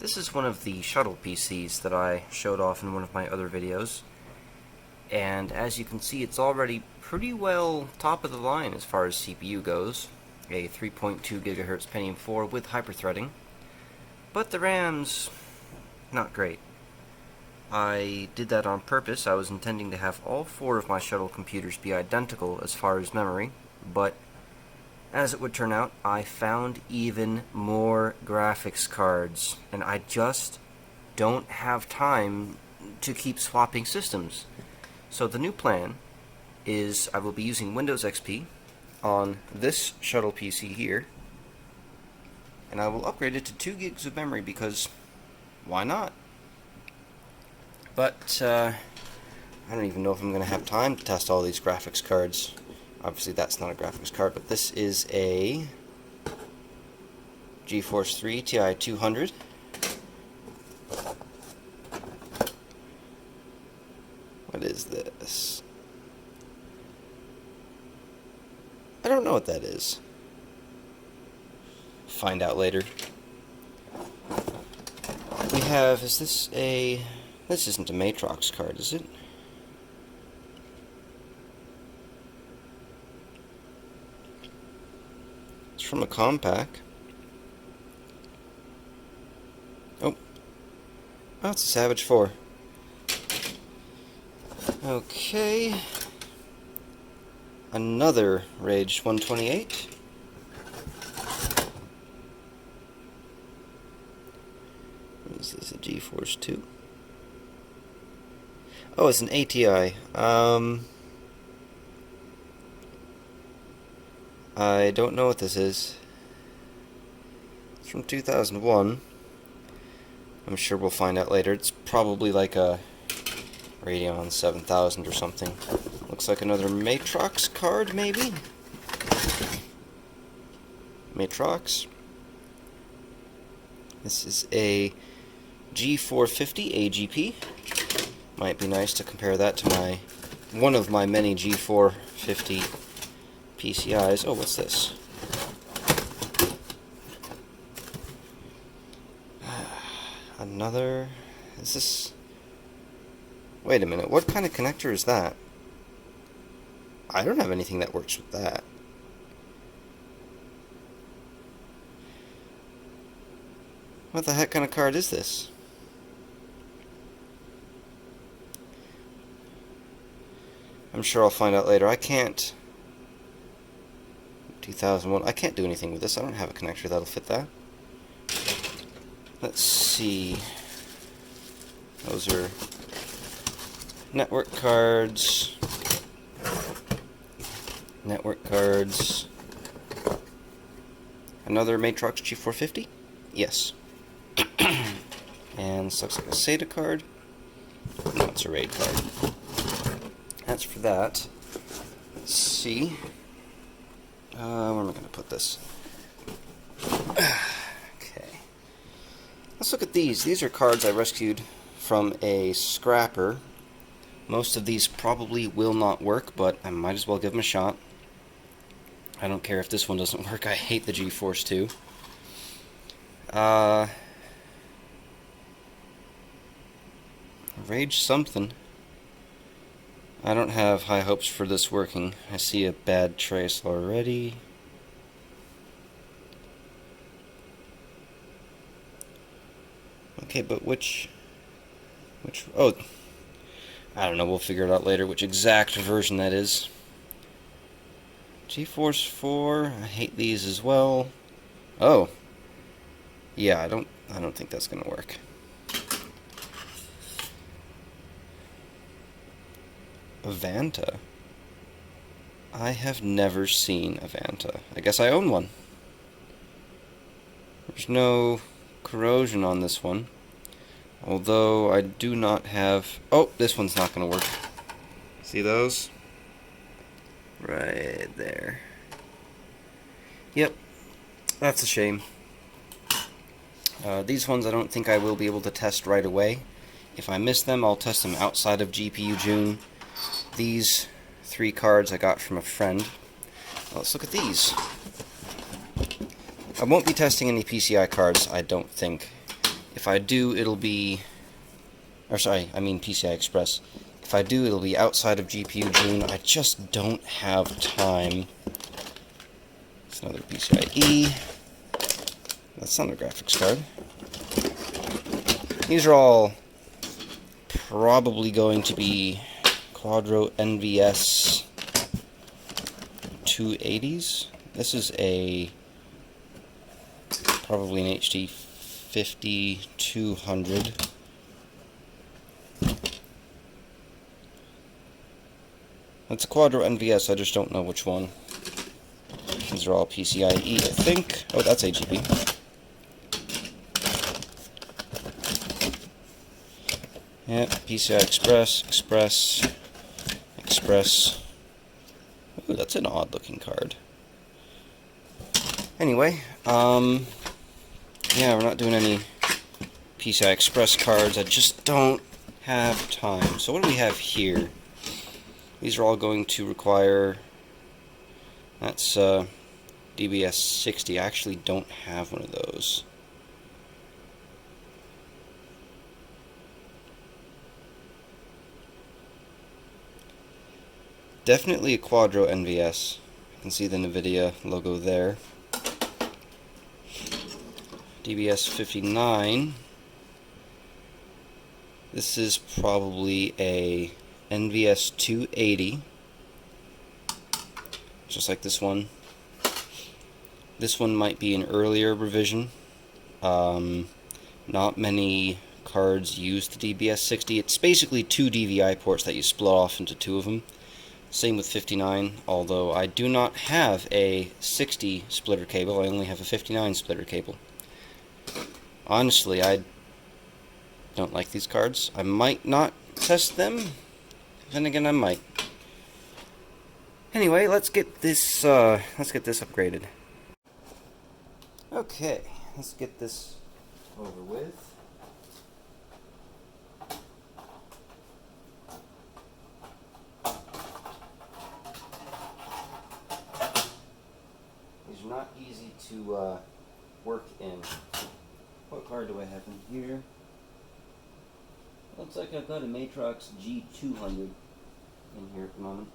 This is one of the Shuttle PCs that I showed off in one of my other videos, and as you can see, it's already pretty well top of the line as far as CPU goes. A 3.2 GHz Pentium 4 with hyperthreading, but the RAM's not great. I did that on purpose. I was intending to have all four of my Shuttle computers be identical as far as memory, but as it would turn out, I found even more graphics cards, and I just don't have time to keep swapping systems. So the new plan is I will be using Windows XP on this Shuttle PC here, and I will upgrade it to 2 gigs of memory because why not? But I don't even know if I'm going to have time to test all these graphics cards. Obviously that's not a graphics card, but this is a GeForce 3 Ti 200. What is this? I don't know what that is. Find out later. We have, is this a... This isn't a Matrox card, is it? It's from a Compaq. Oh, it's a Savage 4. Okay. Another Rage 128. Is this a GeForce 2? Oh, it's an ATI. I don't know what this is. It's from 2001. I'm sure we'll find out later. It's probably like a Radeon 7000 or something. Looks like another Matrox card, maybe? Matrox. This is a G450 AGP. Might be nice to compare that to one of my many G450 PCIes. Oh, what's this? Another... Is this... Wait a minute, what kind of connector is that? I don't have anything that works with that. What the heck kind of card is this? I'm sure I'll find out later. I can't... 2001. I can't do anything with this. I don't have a connector that'll fit that. Let's see. Those are network cards. Network cards. Another Matrox G450? Yes. And this looks like a SATA card. No, it's a RAID card. That's for that. Let's see. Where am I going to put this? Okay. Let's look at these. These are cards I rescued from a scrapper. Most of these probably will not work, but I might as well give them a shot. I don't care if this one doesn't work. I hate the GeForce 2. Rage something. I don't have high hopes for this working. I see a bad trace already. Okay, but which... Oh, I don't know, we'll figure it out later, which exact version that is. GeForce 4, I hate these as well. Oh. Yeah, I don't think that's gonna work. Vanta. I have never seen a Vanta. I guess I own one. There's no corrosion on this one. Although I do not have... Oh, this one's not going to work. See those? Right there. Yep. That's a shame. These ones I don't think I will be able to test right away. If I miss them, I'll test them outside of GPU June. These 3 cards I got from a friend. Let's look at these. I won't be testing any PCI cards, I don't think. If I do, it'll be... Or sorry, I mean PCI Express. If I do, it'll be outside of GPU June. I just don't have time. It's another PCIe. That's not a graphics card. These are all probably going to be Quadro NVS 280s. This is probably an HD 5200. It's a Quadro NVS, I just don't know which one. These are all PCIe, I think. Oh, that's AGB. Yeah, PCI Express. Ooh, that's an odd looking card. Anyway, yeah, we're not doing any PCI Express cards. I just don't have time. So what do we have here? These are all going to require... That's DBS 60. I actually don't have one of those. Definitely a Quadro NVS. You can see the NVIDIA logo there. DBS 59. This is probably a NVS 280. Just like this one. This one might be an earlier revision. Not many cards use the DBS 60. It's basically two DVI ports that you split off into two of them. Same with 59, although I do not have a 60 splitter cable, I only have a 59 splitter cable. Honestly, I don't like these cards. I might not test them, then again I might. Anyway, let's get this upgraded. Okay, let's get this over with. These are not easy to work in. What card do I have in here? Looks like I've got a Matrox G200 in here at the moment.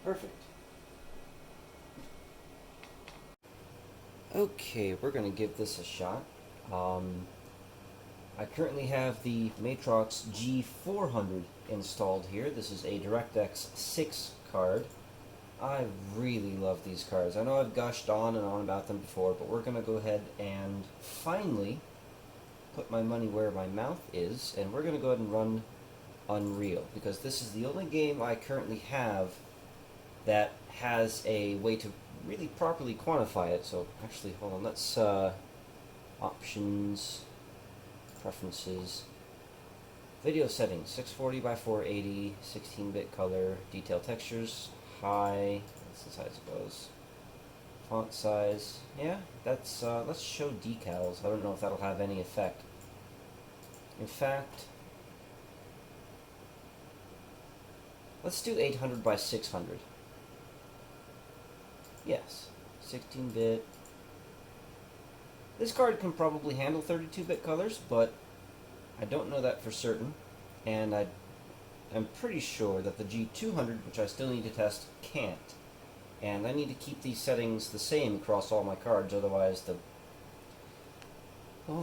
Perfect. Okay, we're going to give this a shot. I currently have the Matrox G400 installed here. This is a DirectX 6 card. I really love these cards. I know I've gushed on and on about them before, but we're going to go ahead and finally put my money where my mouth is, and we're going to go ahead and run Unreal, because this is the only game I currently have that has a way to really properly quantify it. So actually, hold on, let's options, preferences, video settings, 640 by 480, 16-bit color, detail textures, high, that's the size it goes, font size, yeah, that's, let's show decals. I don't know if that'll have any effect. In fact, let's do 800 by 600. Yes, 16-bit. This card can probably handle 32-bit colors, but I don't know that for certain, and I'm pretty sure that the G200, which I still need to test, can't. And I need to keep these settings the same across all my cards, otherwise the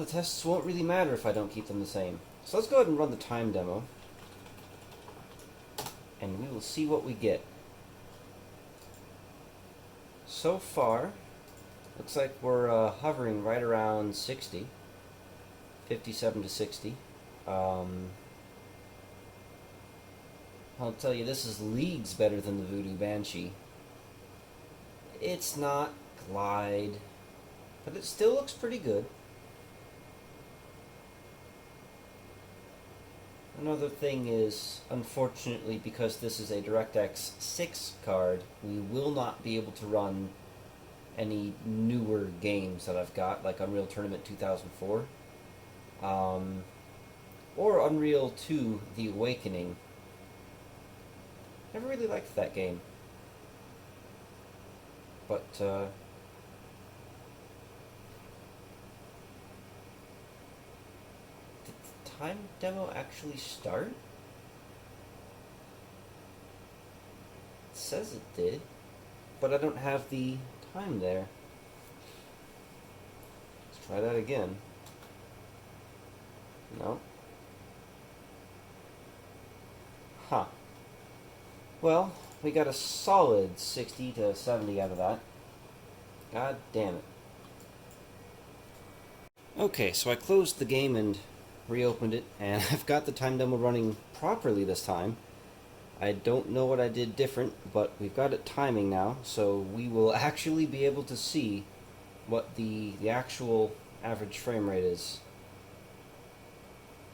tests won't really matter if I don't keep them the same. So let's go ahead and run the time demo, and we will see what we get. So far, looks like we're hovering right around 60, 57 to 60. I'll tell you, this is leagues better than the Voodoo Banshee. It's not Glide, but it still looks pretty good. Another thing is, unfortunately, because this is a DirectX 6 card, we will not be able to run any newer games that I've got, like Unreal Tournament 2004, or Unreal 2 The Awakening. Never really liked that game. But, did the time demo actually start? It says it did, but I don't have the time there. Let's try that again. No. Huh. Well, we got a solid 60 to 70 out of that. God damn it. Okay, so I closed the game and reopened it, and I've got the time demo running properly this time. I don't know what I did different, but we've got it timing now, so we will actually be able to see what the actual average frame rate is.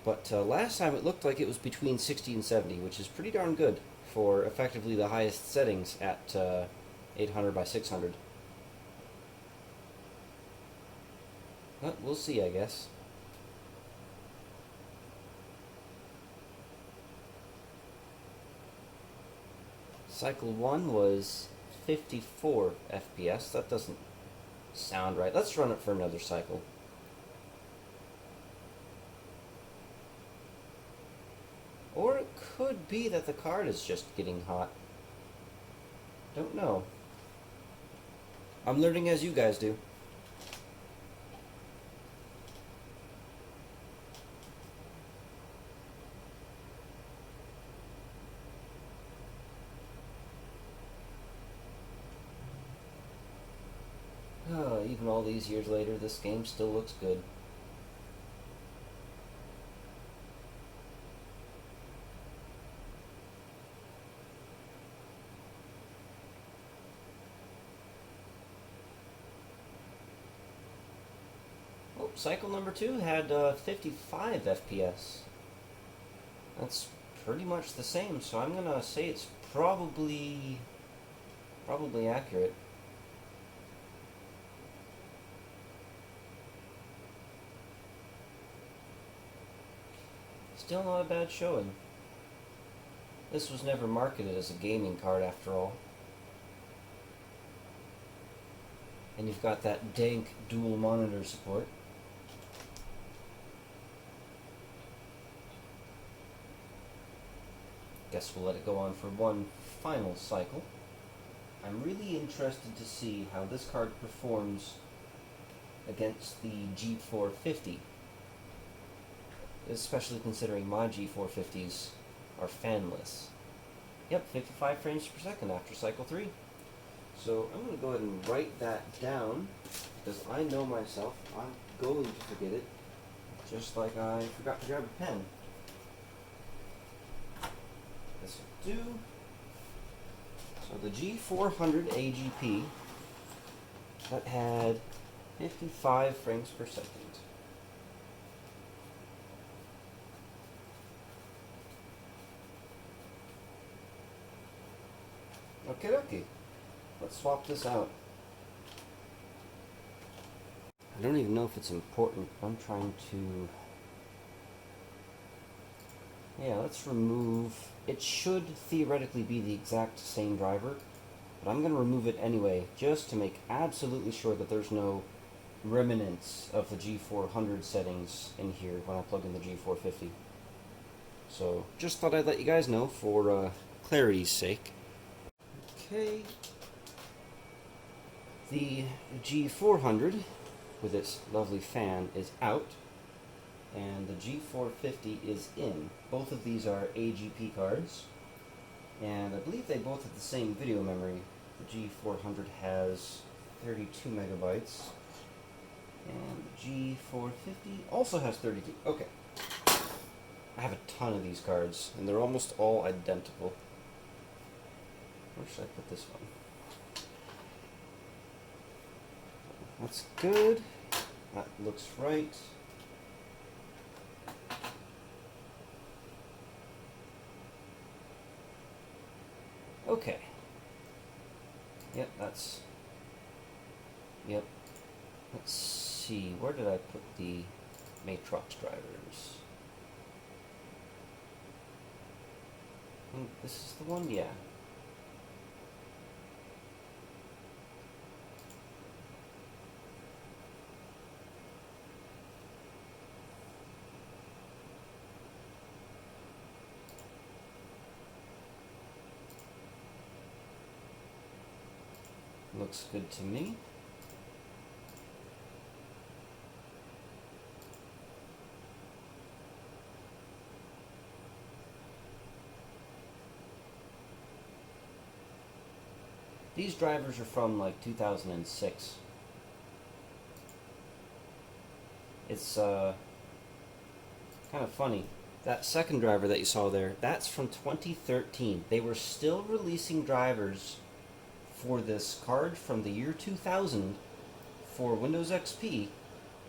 But last time it looked like it was between 60 and 70, which is pretty darn good for effectively the highest settings at 800 by 600. But we'll see, I guess. Cycle 1 was 54 FPS. That doesn't sound right. Let's run it for another cycle. Or it could be that the card is just getting hot. Don't know. I'm learning as you guys do. Oh, even all these years later, this game still looks good. Oh, cycle number 2 had 55 FPS. That's pretty much the same, so I'm gonna say it's probably accurate. Still not a bad showing. This was never marketed as a gaming card after all. And you've got that dank dual monitor support. Guess we'll let it go on for one final cycle. I'm really interested to see how this card performs against the G450. Especially considering my G450s are fanless. Yep, 55 frames per second after cycle 3. So I'm going to go ahead and write that down, because I know myself, I'm going to forget it, just like I forgot to grab a pen. This will do. So the G400 AGP, that had 55 frames per second. Okie dokie. Let's swap this out. I don't even know if it's important. I'm trying to... Yeah, let's remove... It should theoretically be the exact same driver, but I'm going to remove it anyway, just to make absolutely sure that there's no remnants of the G400 settings in here when I plug in the G450. So, just thought I'd let you guys know for clarity's sake. Okay. The G400, with its lovely fan, is out, and the G450 is in. Both of these are AGP cards, and I believe they both have the same video memory. The G400 has 32 megabytes, and the G450 also has 32. Okay. I have a ton of these cards, and they're almost all identical. Where should I put this one? That's good. That looks right. Okay. Yep, that's... Yep. Let's see, where did I put the Matrox drivers? This is the one? Yeah. Looks good to me. These drivers are from like 2006. It's kind of funny. That second driver that you saw there, that's from 2013. They were still releasing drivers for this card from the year 2000 for Windows XP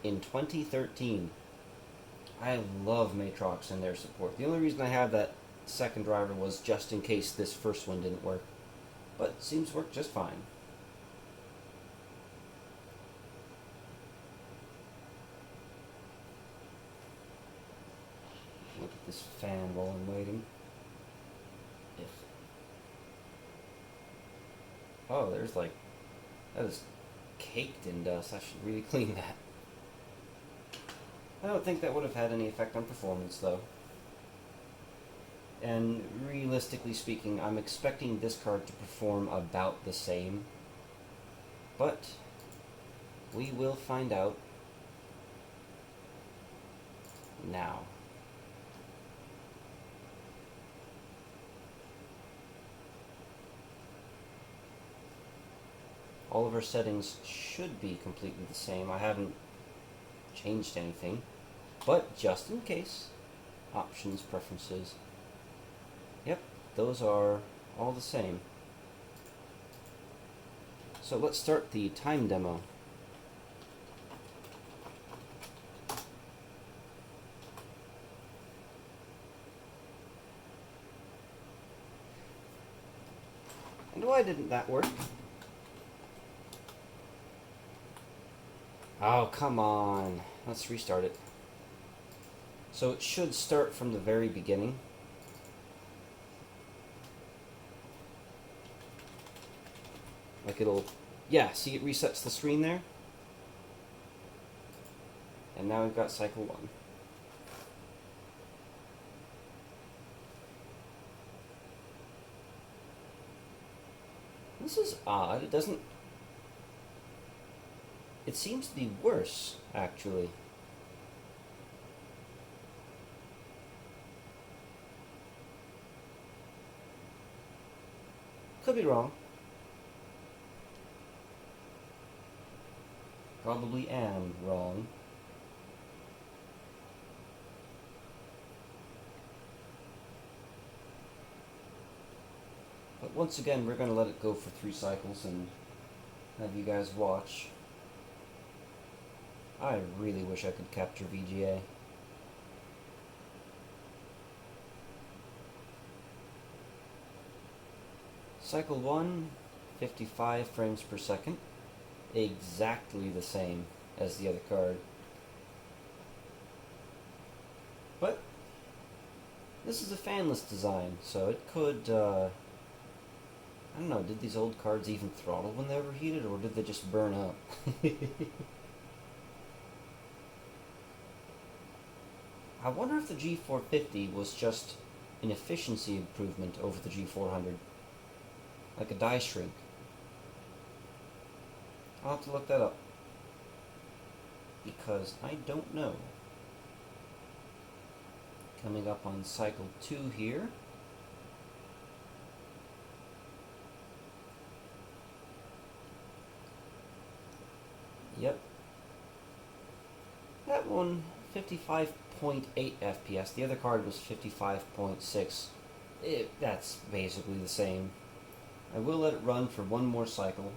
in 2013. I love Matrox and their support. The only reason I have that second driver was just in case this first one didn't work. But it seems to work just fine. Look at this fan while I'm waiting. Oh, there's like... that is caked in dust. I should really clean that. I don't think that would have had any effect on performance, though. And realistically speaking, I'm expecting this card to perform about the same. But we will find out now. All of our settings should be completely the same. I haven't changed anything, but just in case, options, preferences, yep, those are all the same. So let's start the time demo. And why didn't that work? Oh, come on. Let's restart it. So it should start from the very beginning. Like it'll... yeah, see it resets the screen there? And now we've got cycle 1. This is odd. It doesn't... it seems to be worse, actually. Could be wrong. Probably am wrong. But once again, we're going to let it go for 3 cycles and have you guys watch. I really wish I could capture VGA. Cycle 1, 55 frames per second. Exactly the same as the other card. But this is a fanless design, so it could, I don't know, did these old cards even throttle when they overheated, or did they just burn up? I wonder if the G450 was just an efficiency improvement over the G400. Like a die shrink. I'll have to look that up. Because I don't know. Coming up on cycle 2 here. Yep. That one, 55.8 FPS. The other card was 55.6. That's basically the same. I will let it run for one more cycle.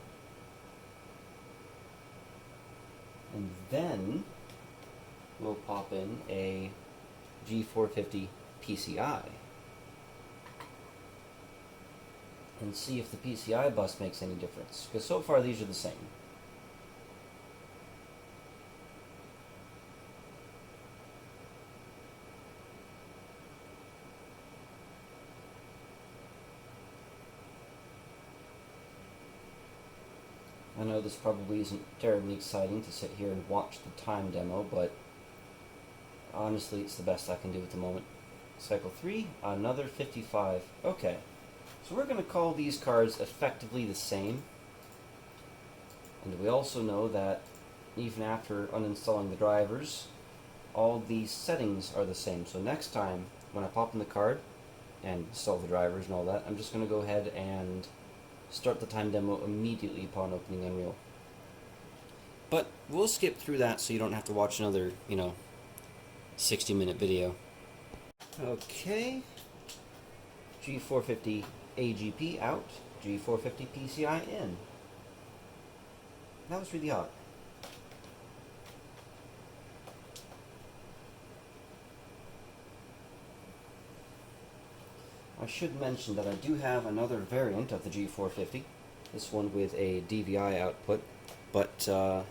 And then we'll pop in a G450 PCI and see if the PCI bus makes any difference, because so far these are the same. I know this probably isn't terribly exciting to sit here and watch the time demo, but honestly it's the best I can do at the moment. Cycle 3, another 55. Okay, so we're going to call these cards effectively the same. And we also know that even after uninstalling the drivers, all these settings are the same. So next time when I pop in the card and install the drivers and all that, I'm just going to go ahead and start the time demo immediately upon opening Unreal. But we'll skip through that so you don't have to watch another, 60-minute video. Okay, G450 AGP out, G450 PCI in. That was really hot. I should mention that I do have another variant of the G450, this one with a DVI output, but I'm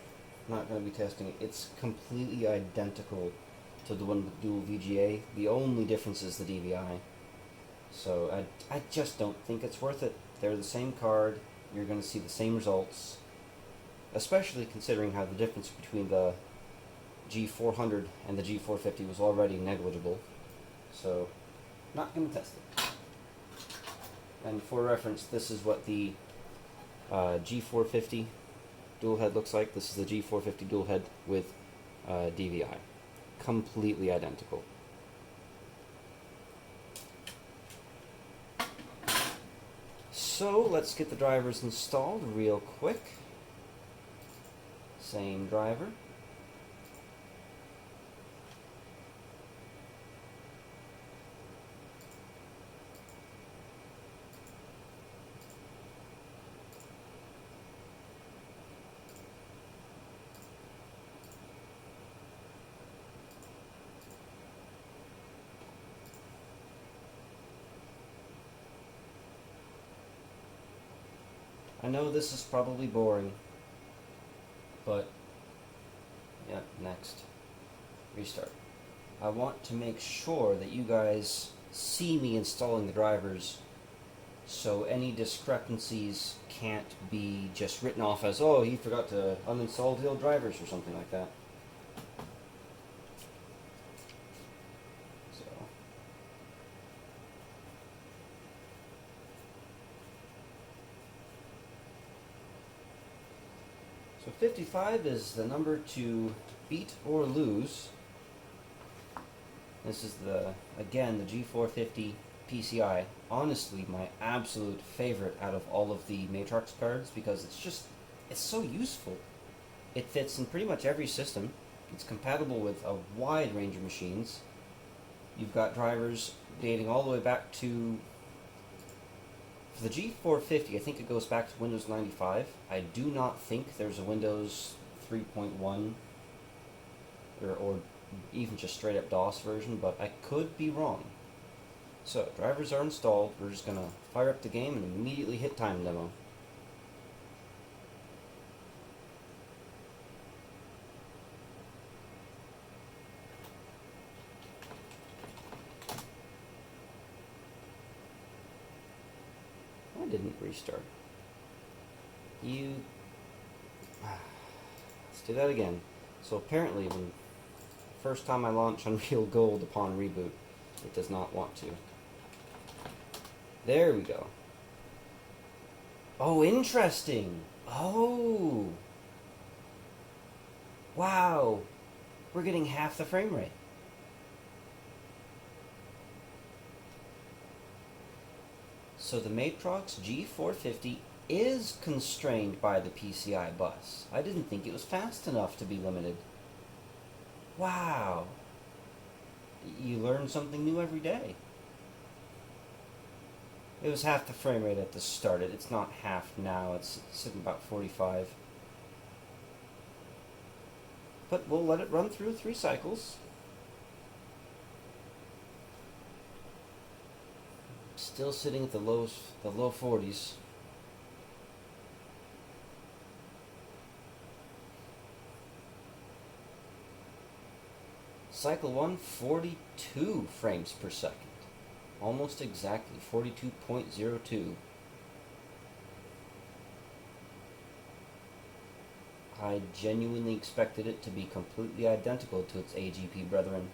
not going to be testing it. It's completely identical to the one with dual VGA. The only difference is the DVI. So I just don't think it's worth it. They're the same card, you're going to see the same results, especially considering how the difference between the G400 and the G450 was already negligible. So, not going to test it. And for reference, this is what the G450 dual head looks like. This is the G450 dual head with DVI. Completely identical. So let's get the drivers installed real quick. Same driver. I know this is probably boring, but yeah, next. Restart. I want to make sure that you guys see me installing the drivers, so any discrepancies can't be just written off as, oh, he forgot to uninstall the old drivers or something like that. So 55 is the number to beat or lose. This is again, the G450 PCI. Honestly, my absolute favorite out of all of the Matrox cards, because it's so useful. It fits in pretty much every system. It's compatible with a wide range of machines. You've got drivers dating all the way back to, for the G450, I think it goes back to Windows 95. I do not think there's a Windows 3.1 or even just straight up DOS version, but I could be wrong. So, drivers are installed. We're just going to fire up the game and immediately hit time demo. I didn't restart. Let's do that again. So apparently, when first time I launch Unreal Gold upon reboot, it does not want to. There we go. Oh, interesting. Oh. Wow. We're getting half the frame rate. So the Matrox G450 is constrained by the PCI bus. I didn't think it was fast enough to be limited. Wow. You learn something new every day. It was half the frame rate at the start. It's not half now. It's sitting about 45. but we'll let it run through 3 cycles. Still sitting at the low 40s. Cycle 1, 42 frames per second. Almost exactly, 42.02. I genuinely expected it to be completely identical to its AGP brethren.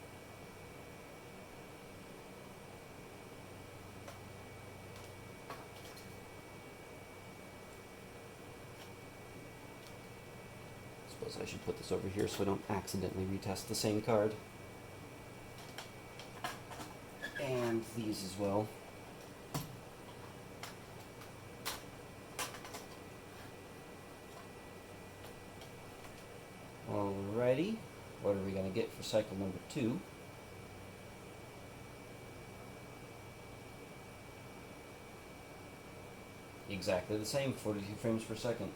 Suppose I should put this over here so I don't accidentally retest the same card. And these as well. Alrighty, what are we going to get for cycle number 2? Exactly the same, 42 frames per second.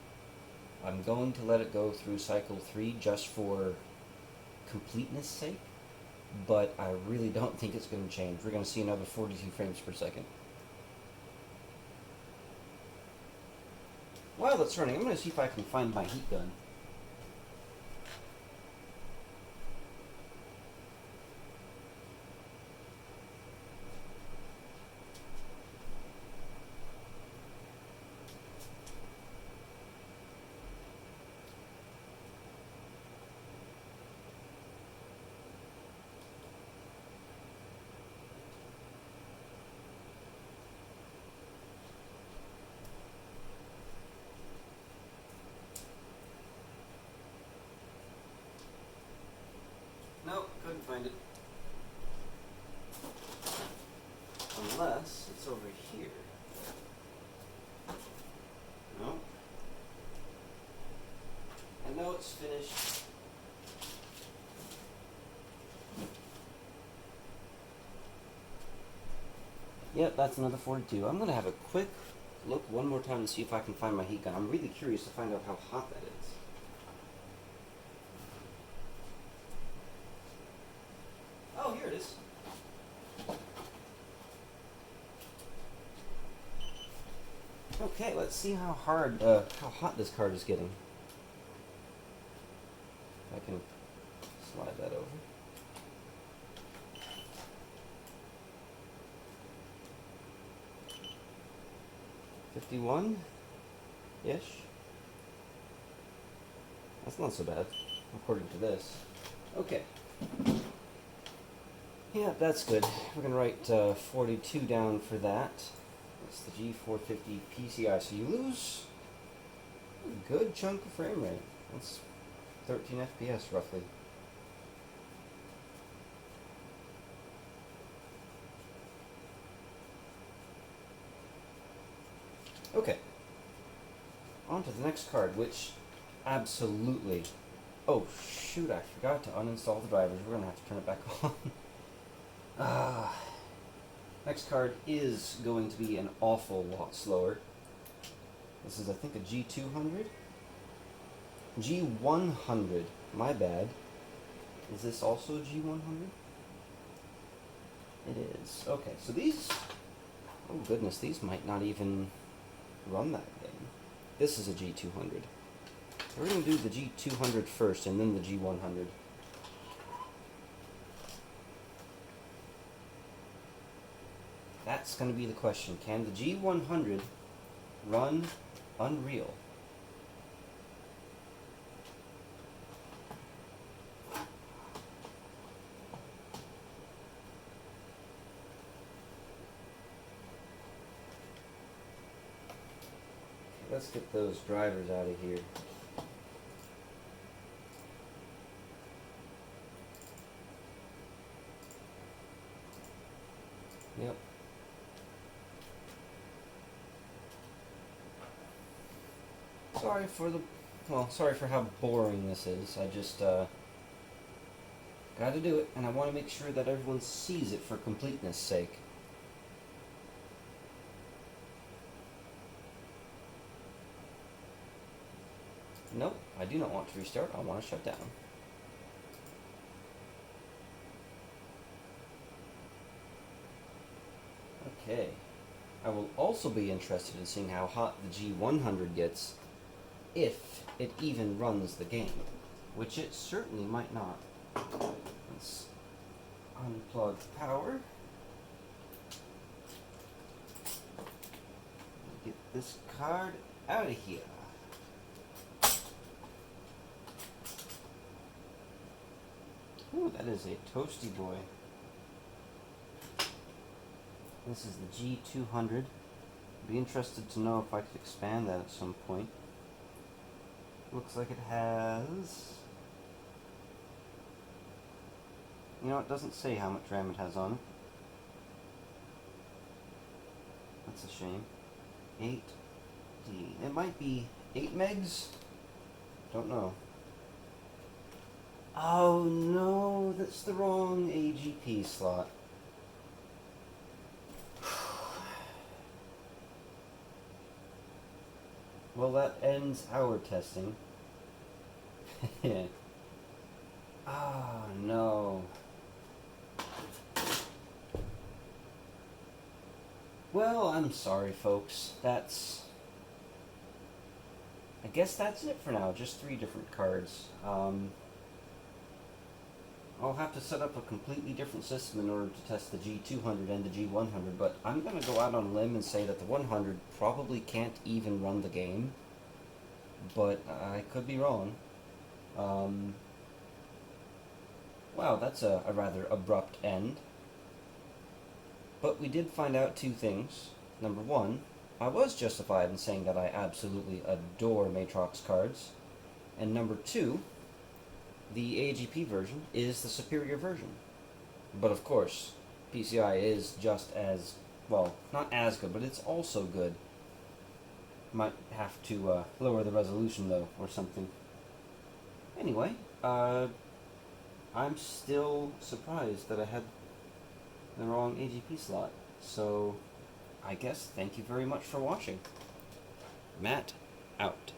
I'm going to let it go through cycle 3 just for completeness sake, but I really don't think it's going to change. We're going to see another 42 frames per second. While it's running, I'm going to see if I can find my heat gun. Nope, couldn't find it. Unless it's over here. No. I know it's finished. Yep, that's another 42. I'm going to have a quick look one more time to see if I can find my heat gun. I'm really curious to find out how hot that is. Oh, here it is. Okay, let's see how hot this card is getting. I can slide that over. $51-ish. That's not so bad, according to this. Okay. Yeah, that's good. We're going to write 42 down for that. That's the G450 PCIe. So you lose a good chunk of frame rate. That's 13 FPS roughly. Okay. On to the next card, which absolutely... Oh, shoot, I forgot to uninstall the drivers. We're going to have to turn it back on. Next card is going to be an awful lot slower. This is, I think, a G200? G100. My bad. Is this also a G100? It is. Okay, so these... Oh, goodness, these might not even run that game. This is a G200. We're going to do the G200 first, and then the G100. That's going to be the question. Can the G100 run Unreal? Let's get those drivers out of here. Yep. Sorry for how boring this is. I just, gotta do it, and I want to make sure that everyone sees it for completeness sake. Nope, I do not want to restart. I want to shut down. Okay. I will also be interested in seeing how hot the G100 gets, if it even runs the game, which it certainly might not. Let's unplug power. Get this card out of here. Ooh, that is a toasty boy. This is the G200. Be interested to know if I could expand that at some point. Looks like it has... You know, it doesn't say how much RAM it has on it. That's a shame. 8D. It might be 8 megs? Don't know. Oh no, that's the wrong AGP slot. Well, that ends our testing. Ah, no. Well, I'm sorry, folks. I guess that's it for now. Just 3 different cards. I'll have to set up a completely different system in order to test the G200 and the G100, but I'm going to go out on a limb and say that the 100 probably can't even run the game, but I could be wrong. Wow, that's a rather abrupt end. But we did find out 2 things. Number 1, I was justified in saying that I absolutely adore Matrox cards. And number 2, the AGP version is the superior version. But of course, PCIe is just as, well, not as good, but it's also good. Might have to lower the resolution though, or something. Anyway, I'm still surprised that I had the wrong AGP slot. So, I guess thank you very much for watching. Matt, out.